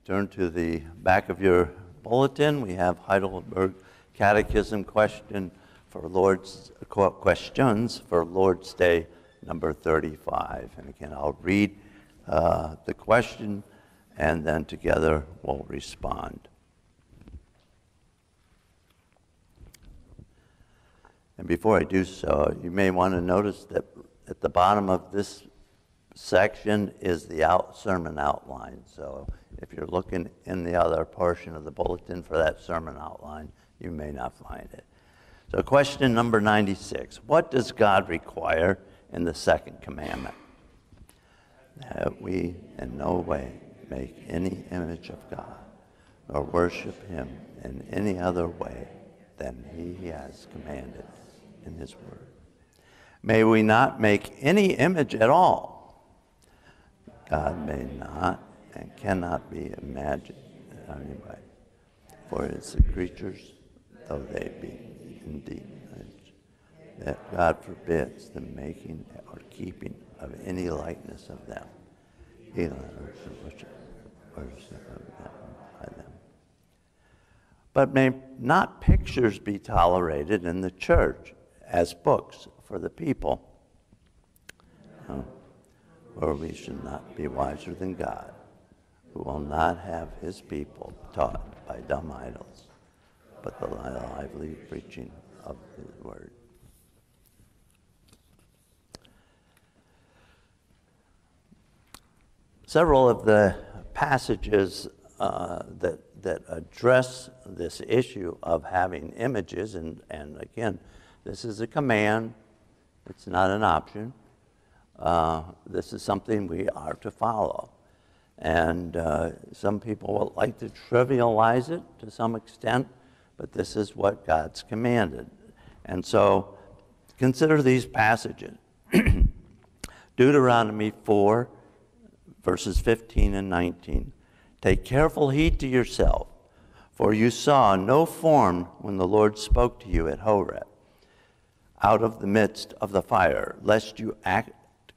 Turn to the back of your bulletin. We have Heidelberg Catechism questions for Lord's Day number 35. And again, I'll read the question, and then together we'll respond. And before I do so, you may want to notice that at the bottom of this section is the sermon outline. So if you're looking in the other portion of the bulletin for that sermon outline, you may not find it. So question number 96. What does God require in the Second Commandment? That we in no way make any image of God, nor worship him in any other way than he has commanded in his word. May we not make any image at all. God may not and cannot be imagined in any way. For it's the creatures, though they be indeed image, that God forbids the making or keeping of any likeness of them. He worship by them. But may not pictures be tolerated in the church as books for the people. Or we should not be wiser than God, who will not have his people taught by dumb idols, but the lively preaching of his word. Several of the passages that address this issue of having images, and again, this is a command, it's not an option. This is something we are to follow. And some people will like to trivialize it to some extent, but this is what God's commanded. And so consider these passages. Deuteronomy 4, verses 15 and 19. Take careful heed to yourself, for you saw no form when the Lord spoke to you at Horeb, out of the midst of the fire, lest you act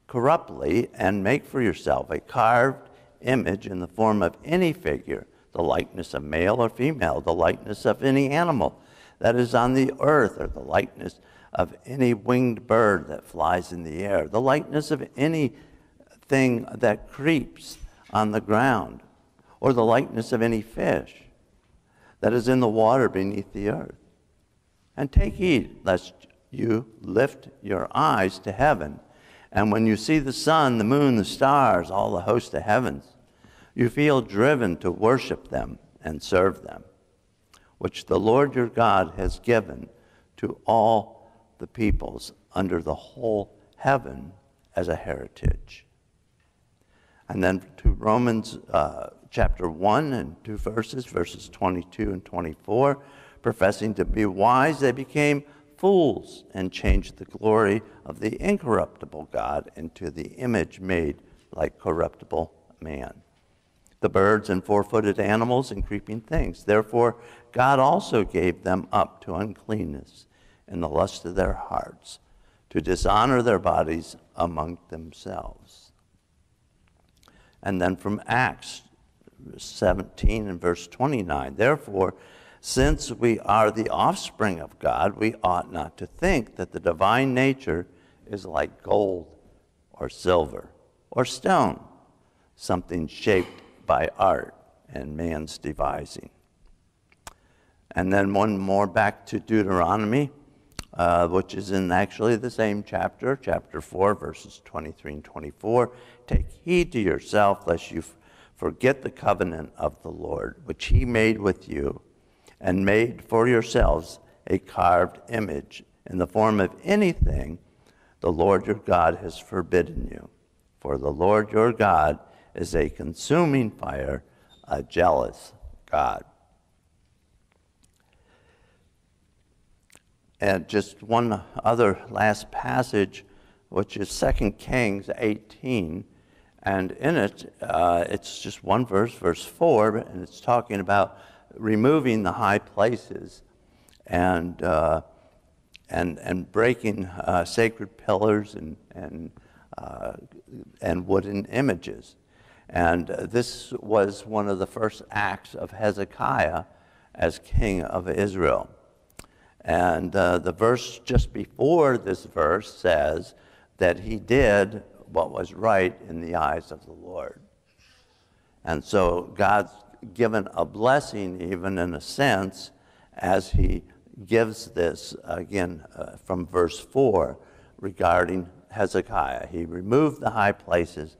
corruptly and make for yourself a carved image in the form of any figure, the likeness of male or female, the likeness of any animal that is on the earth, or the likeness of any winged bird that flies in the air, the likeness of anything that creeps on the ground, or the likeness of any fish that is in the water beneath the earth. And take heed lest you lift your eyes to heaven, and when you see the sun, the moon, the stars, all the host of heavens, you feel driven to worship them and serve them, which the Lord your God has given to all the peoples under the whole heaven as a heritage. And then to Romans chapter 1 and 2 verses 22 and 24, professing to be wise, they became fools and changed the glory of the incorruptible God into the image made like corruptible man, the birds and four-footed animals and creeping things. Therefore, God also gave them up to uncleanness in the lust of their hearts, to dishonor their bodies among themselves. And then from Acts 17 and verse 29, therefore, since we are the offspring of God, we ought not to think that the divine nature is like gold or silver or stone, something shaped by art and man's devising. And then one more back to Deuteronomy, which is in actually the same chapter, chapter 4, verses 23 and 24. Take heed to yourself, lest you forget the covenant of the Lord, which he made with you, and made for yourselves a carved image in the form of anything the Lord your God has forbidden you. For the Lord your God is a consuming fire, a jealous God. And just one other last passage, which is 2 Kings 18, and in it, it's just one verse, verse 4, and it's talking about removing the high places and breaking sacred pillars and wooden images. And this was one of the first acts of Hezekiah as king of Israel. And the verse just before this verse says that he did what was right in the eyes of the Lord. And so God's given a blessing, even in a sense, as he gives this, again, from verse 4, regarding Hezekiah. He removed the high places,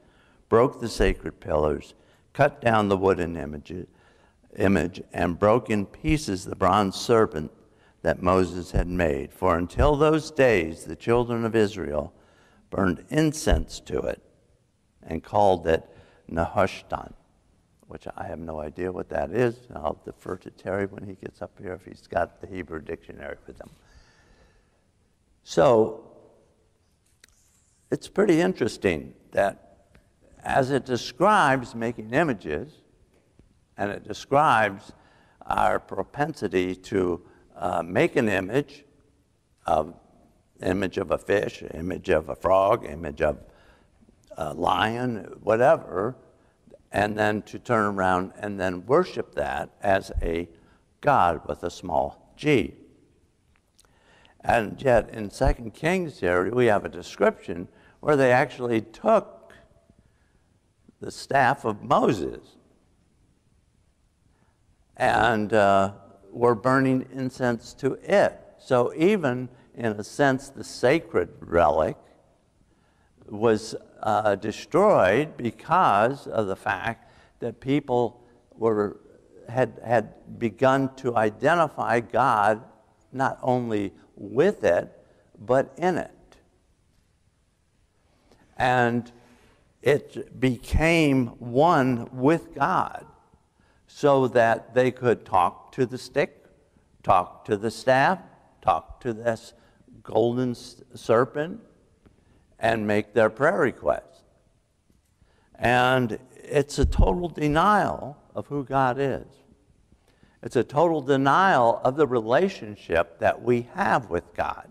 broke the sacred pillars, cut down the wooden image, and broke in pieces the bronze serpent that Moses had made. For until those days, the children of Israel burned incense to it and called it Nehushtan, which I have no idea what that is. I'll defer to Terry when he gets up here if he's got the Hebrew dictionary with him. So it's pretty interesting that as it describes making images, and it describes our propensity to make an image of a fish, image of a frog, image of a lion, whatever, and then to turn around and then worship that as a God with a small g. And yet in 2 Kings here, we have a description where they actually took the staff of Moses and were burning incense to it. So even in a sense, the sacred relic was destroyed because of the fact that people had begun to identify God not only with it, but in it. And it became one with God so that they could talk to the stick, talk to the staff, talk to this golden serpent, and make their prayer requests. And it's a total denial of who God is. It's a total denial of the relationship that we have with God.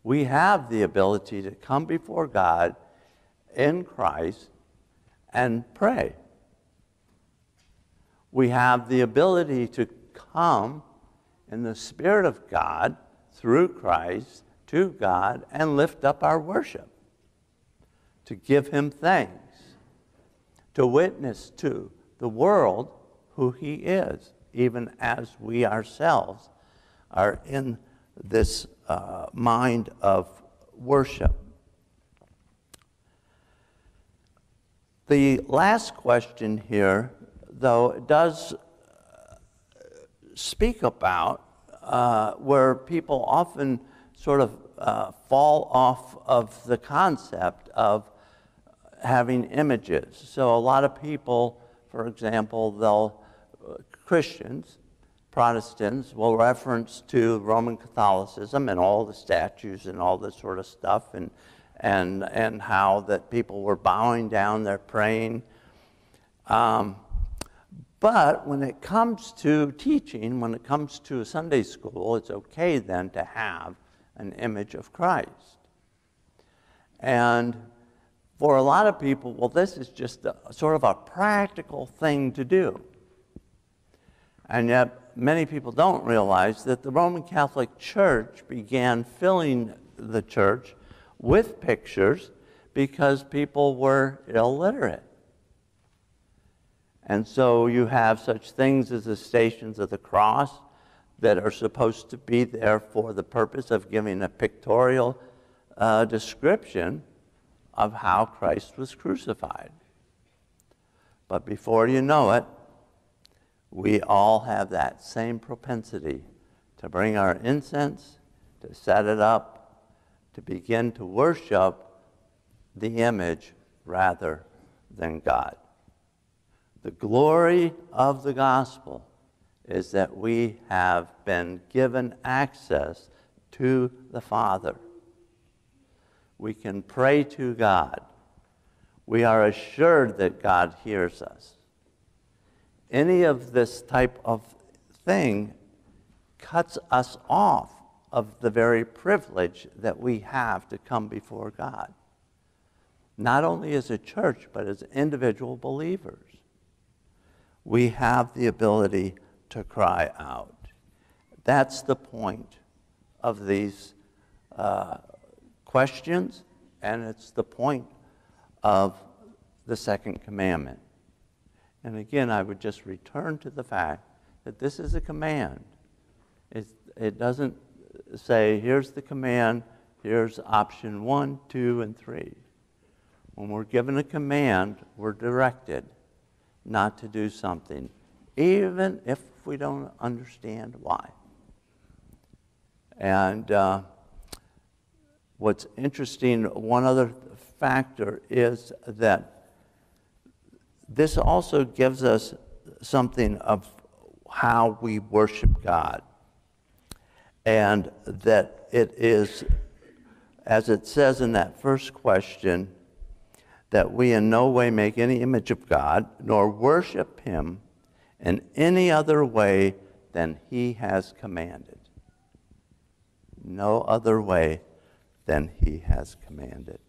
We have the ability to come before God in Christ and pray. We have the ability to come in the Spirit of God through Christ to God and lift up our worship, to give him thanks, to witness to the world who he is, even as we ourselves are in this mind of worship. The last question here, though, does speak about where people often sort of fall off of the concept of having images. So a lot of people, for example, Christians, Protestants, will reference to Roman Catholicism and all the statues and all this sort of stuff, and how that people were bowing down, they're praying. But when it comes to teaching, when it comes to Sunday school, it's okay then to have an image of Christ. And for a lot of people, well, this is just sort of a practical thing to do. And yet, many people don't realize that the Roman Catholic Church began filling the church with pictures because people were illiterate. And so you have such things as the Stations of the Cross that are supposed to be there for the purpose of giving a pictorial description of how Christ was crucified. But before you know it, we all have that same propensity to bring our incense, to set it up, to begin to worship the image rather than God. The glory of the gospel is that we have been given access to the Father. We can pray to God. We are assured that God hears us. Any of this type of thing cuts us off of the very privilege that we have to come before God. not only as a church, but as individual believers. We have the ability to cry out. That's the point of these questions, and it's the point of the Second Commandment. And again, I would just return to the fact that this is a command. It doesn't say, here's the command, here's option 1, 2, and 3. When we're given a command, we're directed not to do something, even if we don't understand why. And what's interesting, one other factor is that this also gives us something of how we worship God. And that it is, as it says in that first question, that we in no way make any image of God, nor worship him in any other way than he has commanded. No other way than he has commanded.